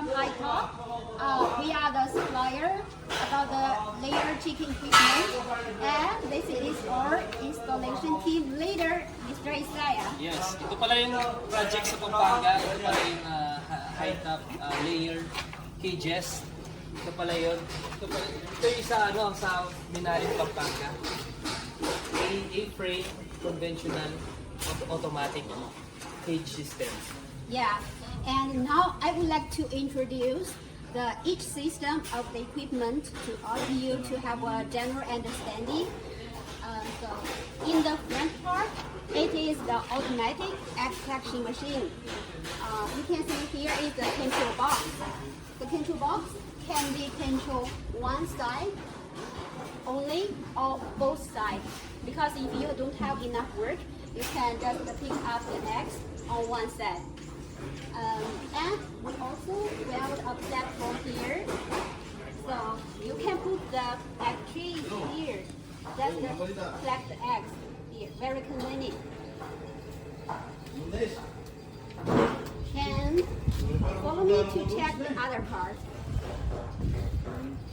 from High Top. We are the supplier about the layer chicken equipment, and this is our installation team leader, Mr. Isaiah. Yes, ito pala yung project sa Pampanga. Ito pala yung high top layer cages. Ito pala yun. Ito yung sa Minarin, Pampanga. A-frame, conventional, automatic cage system. Yeah, and now I would like to introduce each system of the equipment to all of you to have a general understanding. So in the front part, it is the automatic extraction machine. You can see here is the control box. The control box can be controlled one side only or both sides. Because if you don't have enough work, you can just pick up the eggs on one side. And we also weld a platform here. So you can put the egg tray here. Just collect the eggs here. Very convenient. And follow me to check the other part.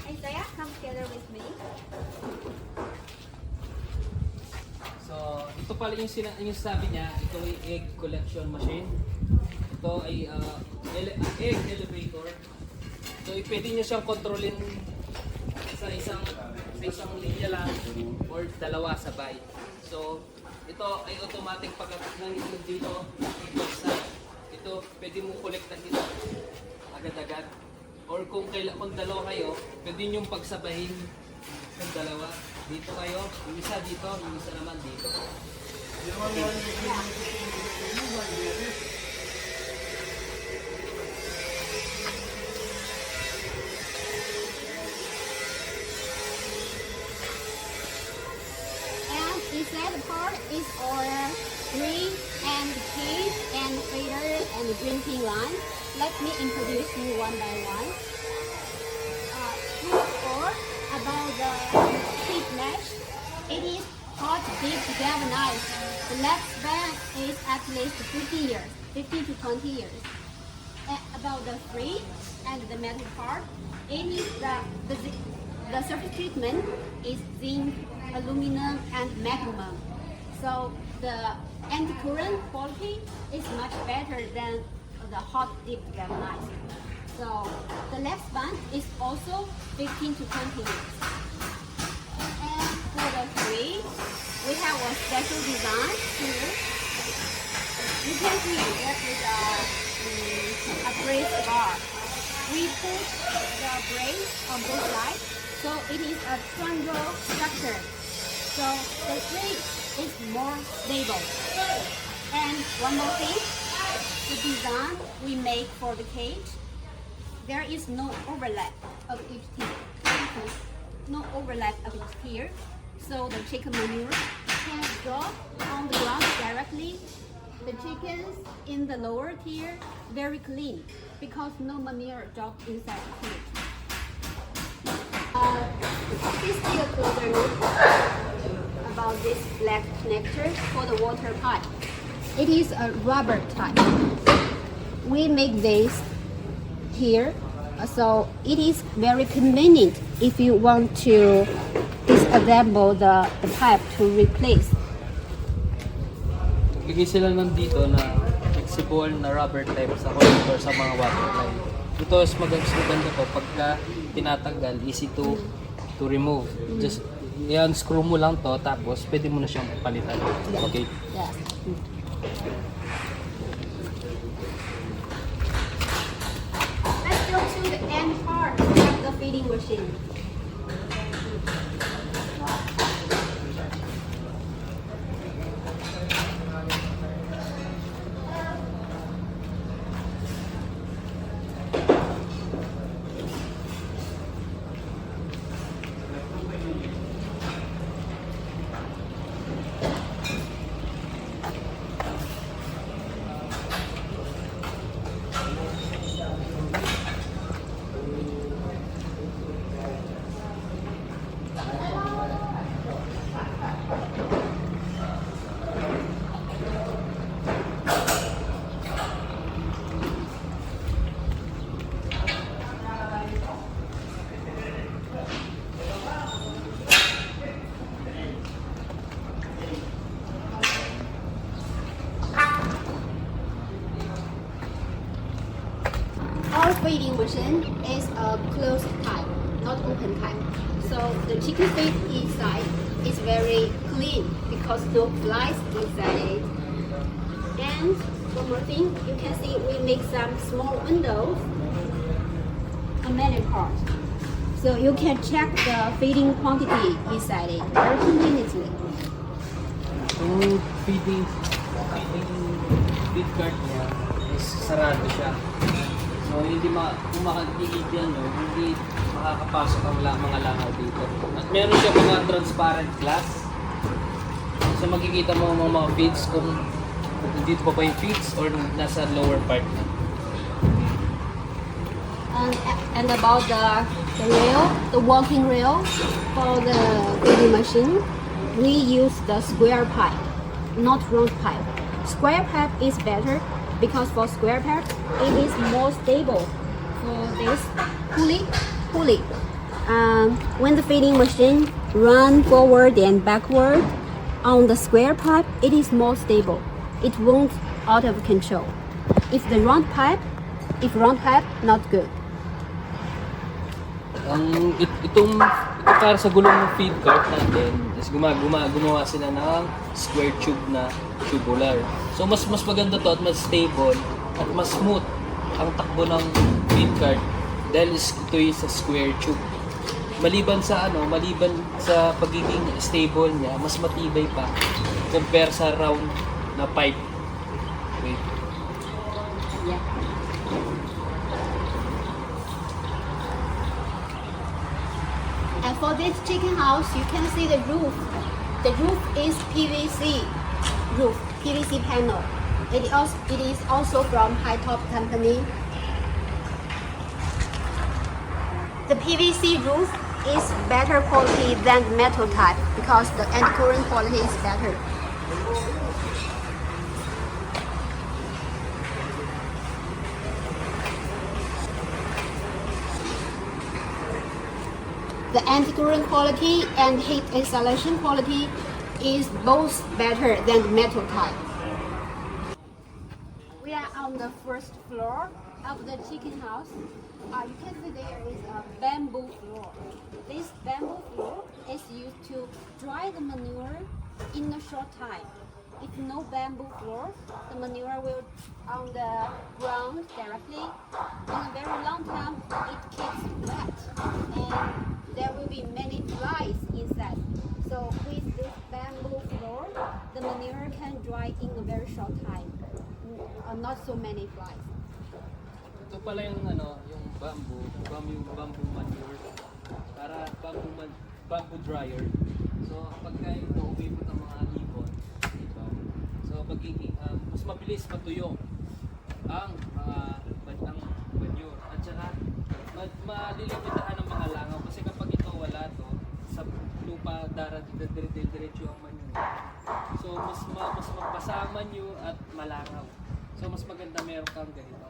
Isaiah, come together with me. So, ito pala yung sabi niya, ito ay egg collection machine. Ito ay egg elevator. So, pwede niyo siyang kontrolin sa isang linya lang or dalawa sabay. So, ito ay automatic pagkakat ng itlog dito. Ito, pwede mo kolektahin dito agad-agad. Or kung dalawa kayo, pwede nyo pagsabahin ng dalawa. Dito kayo, yung isa dito, yung isa naman dito. And inside the part is our green and cage and feeder and drinking line. Let me introduce you one by one. First about the sheet mesh. It is hot dip galvanized. The lifespan is at least 50 years, 15 to 20 years. About the free and the metal part, it is the surface treatment is zinc, aluminum, and magnesium. So the anti-current quality is much better than the hot dip galvanized. So the lifespan is also 15 to 20 years. And for the free, we have a special design here. You can see there is a brace bar. We put the brace on both sides, so it is a triangle structure. So the free is more stable. And one more thing, the design we make for the cage, there is no overlap of each tier. No overlap of each tier. So the chicken manure can drop on the ground directly. The chickens in the lower tier very clean because no manure dropped inside the cage. Please take a closer look about this black connector for the water pipe. It is a rubber type. We make this here, so it is very convenient if you want to disassemble the pipe to replace. Bigay sila nandito na flexible na rubber type sa connector sa mga water line. Ito is maganda po pagka tinatanggal, easy to remove. Just i-unscrew mo lang to, tapos pwede mo na siyang palitan. Okay? Yes. Let's go to the end part of the feeding machine. our feeding machine is a closed type, not open type. So the chicken feed inside is very clean because no flies inside it. And one more thing, you can see we make some small windows, a menu part. So you can check the feeding quantity inside it very conveniently. Yung feed cart niya is sarado siya. So hindi kung makikita yan, no, hindi makakapasok ang mga langaw dito. At meron siya mga transparent glass. So makikita mo ang mga feeds kung dito pa yung feeds or nasa lower part na. And about the rail, the walking rail for the feeding machine, we use the square pipe, not round pipe. Square pipe is better because for square pipe, it is more stable for this pulley. When the feeding machine run forward and backward on the square pipe, it is more stable. It won't out of control. If round pipe, not good. Ito para sa gulong ng feed cart natin is gumawa sila ng square tube na tubular. So mas maganda to at mas stable at mas smooth ang takbo ng feed cart dahil ito is sa square tube. Maliban sa pagiging stable niya, mas matibay pa compare sa round na pipe. Wait. Yeah. And for this chicken house, you can see the roof. The roof is PVC roof, PVC panel. It is also from High Top Company. The PVC roof is better quality than metal type because the anti-current quality is better. The anti-current quality and heat installation quality is both better than the metal type. We are on the first floor of the chicken house. You can see there is a bamboo floor. This bamboo floor is used to dry the manure in a short time. If no bamboo floor, the manure will on the ground directly. In a very long time, it keeps wet and there will be many flies inside. So with this bamboo floor, the manure can dry in a very short time. Not so many flies. Ito pala yung yung bamboo manure para bamboo dryer. So pagka ito umipot ang mga ibon dito. So mas mabilis matuyo ang mga manure at saka malilimitahan ng mga langaw kasi kapag ito wala to sa lupa diretso ang manure. So mas mapasa ang manure at malangaw. So mas maganda meron kang ganito.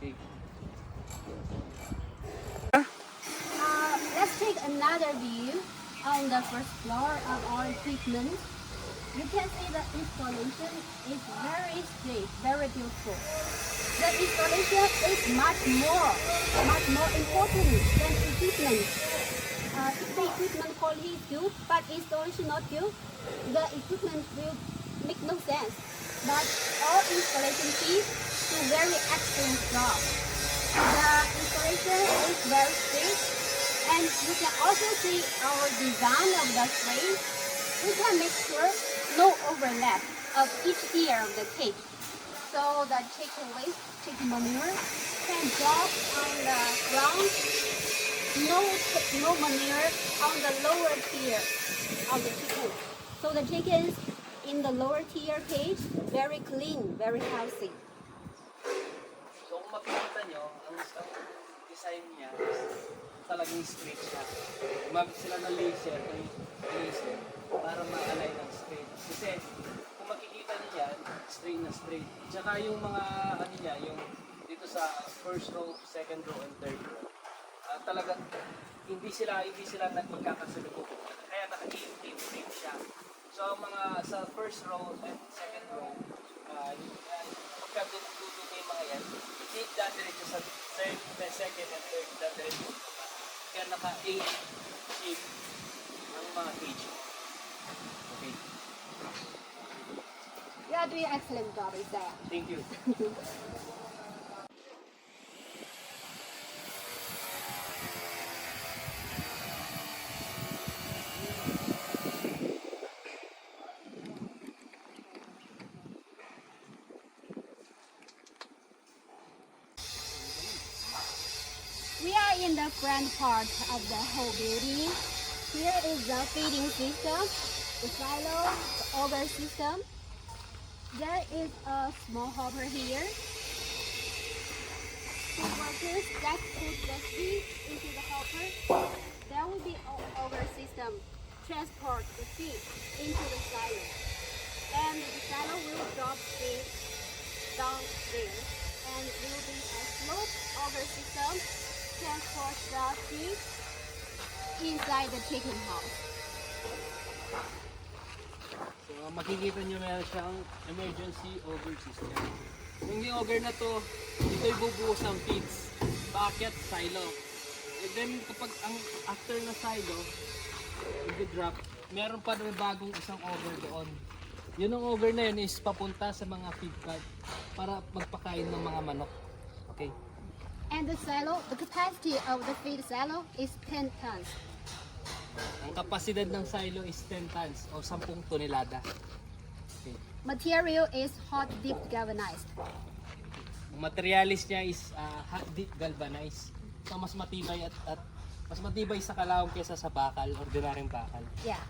Okay. Let's take another view on the first floor of our equipment. You can see the installation is very straight, very beautiful. The installation is much more important than equipment. If the equipment quality is good, but installation not good, the equipment will make no sense. But all installation teams do very excellent job. The installation is very straight, and you can also see our design of the frame. We can make sure no overlap of each ear of the cage, so the chicken waste, chicken manure can drop on the ground. No manure on the lower tier of the chicken. So the chickens in the lower tier cage very clean, very healthy. So kung makikita nyo, ang design niya is talagang straight siya. Gumamit sila ng laser para ma-align ng straight. Kasi kung makikita niyo yan, straight na straight. Tsaka yung mga niya, yung dito sa first row, second row, and third row, talagang hindi sila nagkakasalubong. Kaya naka-team frame siya. So mga sa first row and second row, pagka duduto yung mga yan, hindi second and third dadalhin. Kaya naka-8 sheet ang mga cage. Okay. You are doing excellent job, Isaiah. Thank you. We are in the front part of the whole building. Here is the feeding system, the silo, the auger system. There is a small hopper here. The workers just put the feed into the hopper. There will be an auger system transport the feed into the silo. And the silo will drop feed down there. And it will be a slope auger system transport the feed inside the chicken house. So makikita nyo meron siyang emergency auger system. Yung auger na to, ito'y bubuhos ang feeds. Bucket, silo. And then kapag ang after na silo, i-drop, meron pa rin bagong isang auger doon. Yun ang auger na yun is papunta sa mga feed cart para magpakain ng mga manok. Okay. And the silo, the capacity of the feed silo is 10 tons. Ang kapasidad ng silo is 10 tons o 10 tonelada. Okay. Material is hot dip galvanized. Ang materialis niya is hot dip galvanized. So mas matibay at mas matibay sa kalawang kaysa sa bakal, ordinaryong bakal. Yeah.